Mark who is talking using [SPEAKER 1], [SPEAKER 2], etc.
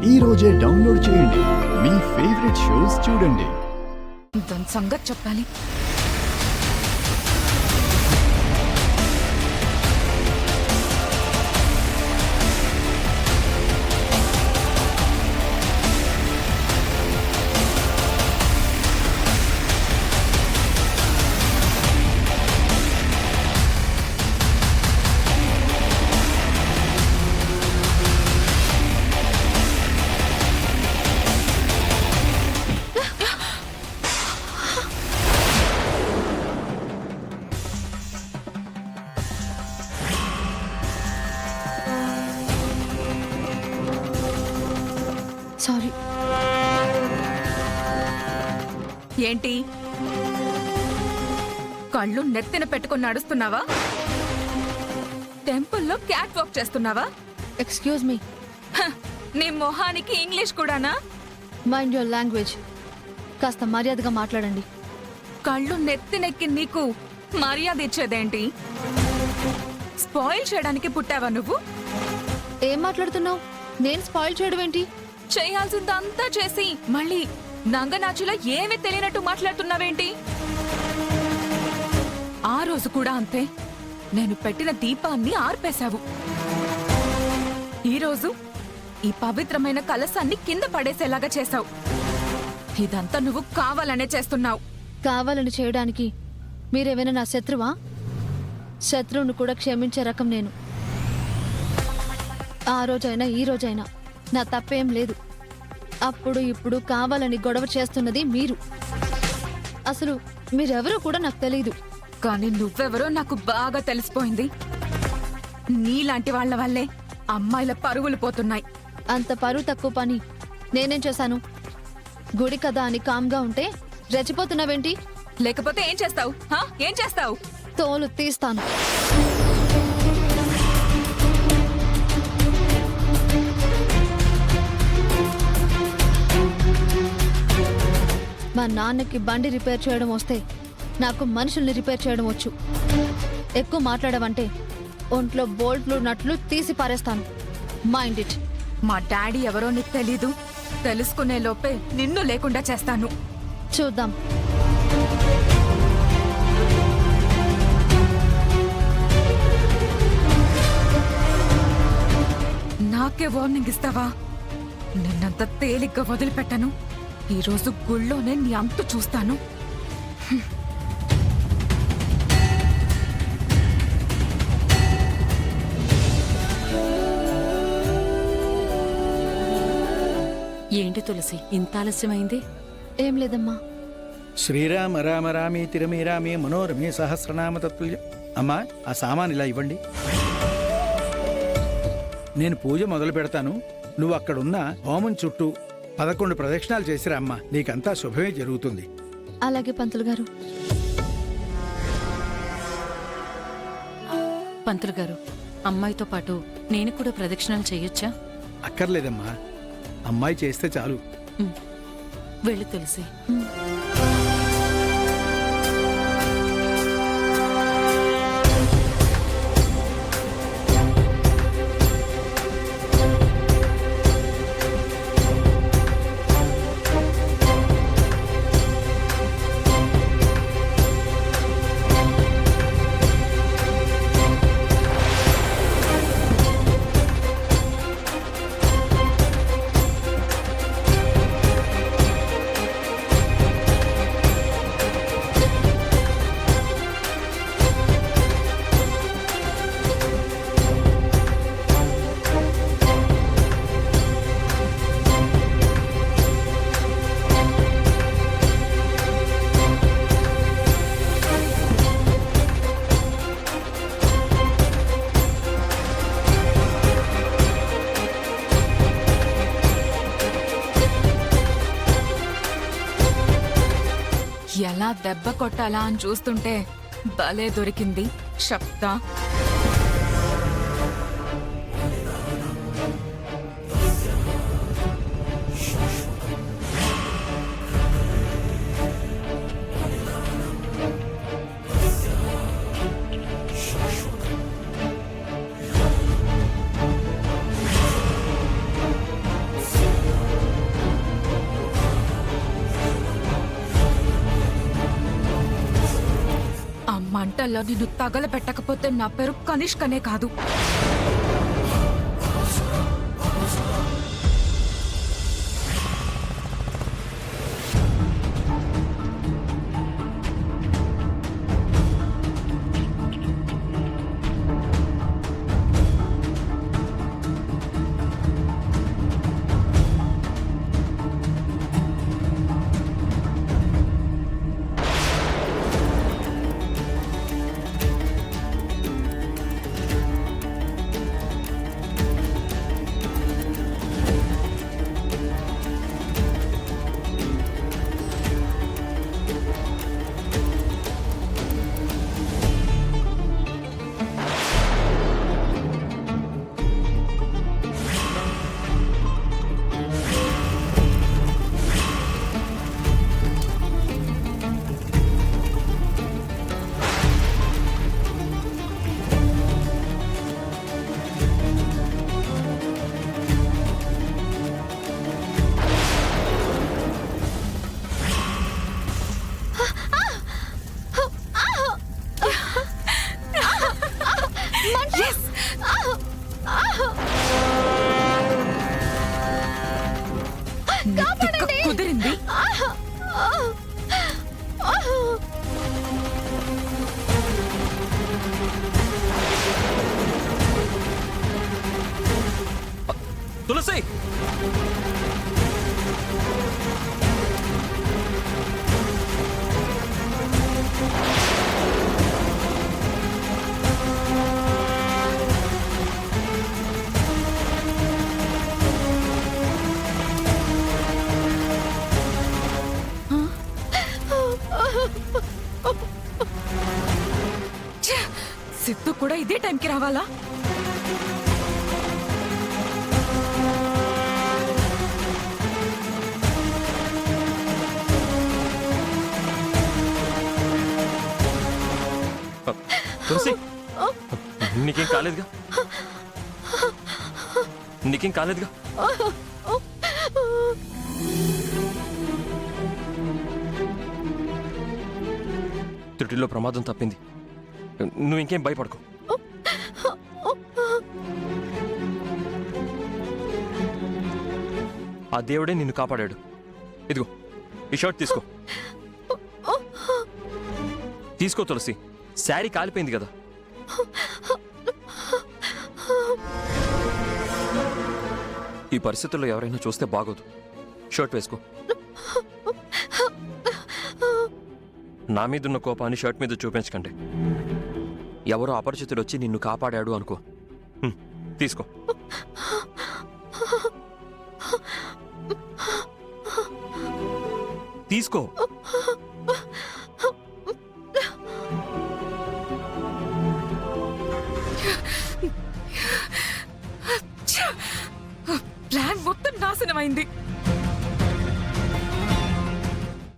[SPEAKER 1] ఈ రోజే డౌన్లోడ్ చేయండి. మీ ఫేవరెట్ షోస్ చూడండి.
[SPEAKER 2] దాని సంగతి చెప్పాలి.
[SPEAKER 3] సారీ.
[SPEAKER 2] ఏంటి కళ్ళు నెత్తిన పెట్టుకుని నడుస్తున్నావా? టెంపుల్లో క్యాట్ వాక్ చేస్తున్నావా?
[SPEAKER 3] Excuse me.
[SPEAKER 2] నీ మొహానికి ఇంగ్లీష్ కూడానా?
[SPEAKER 3] Mind your language. కాస్త మర్యాదగా మాట్లాడండి.
[SPEAKER 2] కళ్ళు నెత్తినెక్కి నీకు మర్యాద ఇచ్చేదేంటి? స్పాయిల్ చేయడానికి పుట్టావా నువ్వు?
[SPEAKER 3] ఏం మాట్లాడుతున్నావు? నేను స్పాయిల్ చేయడం ఏంటి?
[SPEAKER 2] చేయాల్సిందంతా చేసి మళ్ళీ నంగనాచులో ఏమీ తెలియనట్టు మాట్లాడుతున్నావేంటి? ఆ రోజు కూడా అంతే. నేను పెట్టిన దీపాన్ని ఆర్పేశావు. ఈరోజు ఈ పవిత్రమైన కలశాన్ని కింద పడేసేలాగా చేశావు. ఇదంతా నువ్వు కావాలనే చేస్తున్నావు.
[SPEAKER 3] కావాలని చేయడానికి మీరేమైనా నా శత్రువా? శత్రువును కూడా క్షమించే రకం నేను. ఆ రోజైనా ఈ రోజైనా నా తప్పేం లేదు. అప్పుడు ఇప్పుడు కావాలని గొడవ చేస్తున్నది మీరు. అసలు మీరెవరో కూడా నాకు తెలీదు.
[SPEAKER 2] కానీ నువ్వెవరో నాకు బాగా తెలిసిపోయింది. నీలాంటి వాళ్ల వల్లే అమ్మాయిల పరుగులు పోతున్నాయి.
[SPEAKER 3] అంత పరువు తక్కువ పని నేనేం చేశాను? గుడి కదా అని కామ్గా ఉంటే రెచ్చిపోతున్నావేంటి?
[SPEAKER 2] లేకపోతే ఏం చేస్తావు? ఏం చేస్తావు?
[SPEAKER 3] తోలు తీస్తాను. మా నాన్నకి బండి రిపేర్ చేయడం వస్తే నాకు మనుషుల్ని రిపేర్ చేయడం వచ్చు. ఎక్కువ మాట్లాడమంటే ఒంట్లో బోల్ట్లు నట్లు తీసి పారేస్తాను. Mind it.
[SPEAKER 2] మా డాడీ ఎవరో నీకు తెలీదు. తెలుసుకునే లోపే నిన్ను లేకుండా చేస్తాను.
[SPEAKER 3] చూద్దాం.
[SPEAKER 2] నాకే వార్నింగ్ ఇస్తావా? నిన్నంత తేలిగ్గా వదిలిపెట్టను. ఈరోజు గుళ్ళోనే నీ అంతు చూస్తాను.
[SPEAKER 4] ఏంటి తులసి, ఇంత ఆలస్యమైంది?
[SPEAKER 3] ఏం లేదమ్మా.
[SPEAKER 5] శ్రీరామ రామ రామే తిరమే రామే మనోరమే సహస్రనామ తత్తుల్య. అమ్మా, ఆ సామాన్ ఇలా ఇవ్వండి. నేను పూజ మొదలు పెడతాను. నువ్వు అక్కడున్న హోమం చుట్టూ 11 ప్రదక్షిణాలు చేసిరా అమ్మా. నీకంతా శుభమే జరుగుతుంది.
[SPEAKER 3] అలాగే పంతులు గారు.
[SPEAKER 4] పంతులు గారు, అమ్మాయితో పాటు నేను కూడా ప్రదక్షిణాలు చేయొచ్చా?
[SPEAKER 5] అక్కర్లేదమ్మా, అమ్మాయి చేస్తే చాలు.
[SPEAKER 4] వెళ్ళు తులసి.
[SPEAKER 2] ఎలా దెబ్బ కొట్టాలా అని చూస్తుంటే భలే దొరికింది శబ్ద. హాస్పిటల్లో నిన్ను తగలబెట్టకపోతే నా పేరు కనిష్కనే కాదు. నీ తిక్క కుదిరింది.
[SPEAKER 6] తులసి
[SPEAKER 2] ఛే! సిద్ధు కూడా ఇదే టైంకి రావాలా?
[SPEAKER 6] తులసి నీకేం కాలేదుగా? నీకేం కాలేదుగా? త్రుటిలో ప్రమాదం తప్పింది. నువ్వు ఇంకేం భయపడకు. ఆ దేవుడే నిన్ను కాపాడాడు. ఇదిగో ఈ షర్ట్ తీసుకో. తీసుకో తులసి, శారీ కాలిపోయింది కదా. ఈ పరిస్థితుల్లో ఎవరైనా చూస్తే బాగోదు. షర్ట్ వేసుకో. నా మీదున్న కోపాన్ని షర్ట్ మీద చూపించకండి. ఎవరో అపరిచితుడు వచ్చి నిన్ను కాపాడాడు అనుకో. తీసుకో. తీసుకో.
[SPEAKER 2] ప్లాన్ మొత్తం నాశనమైంది.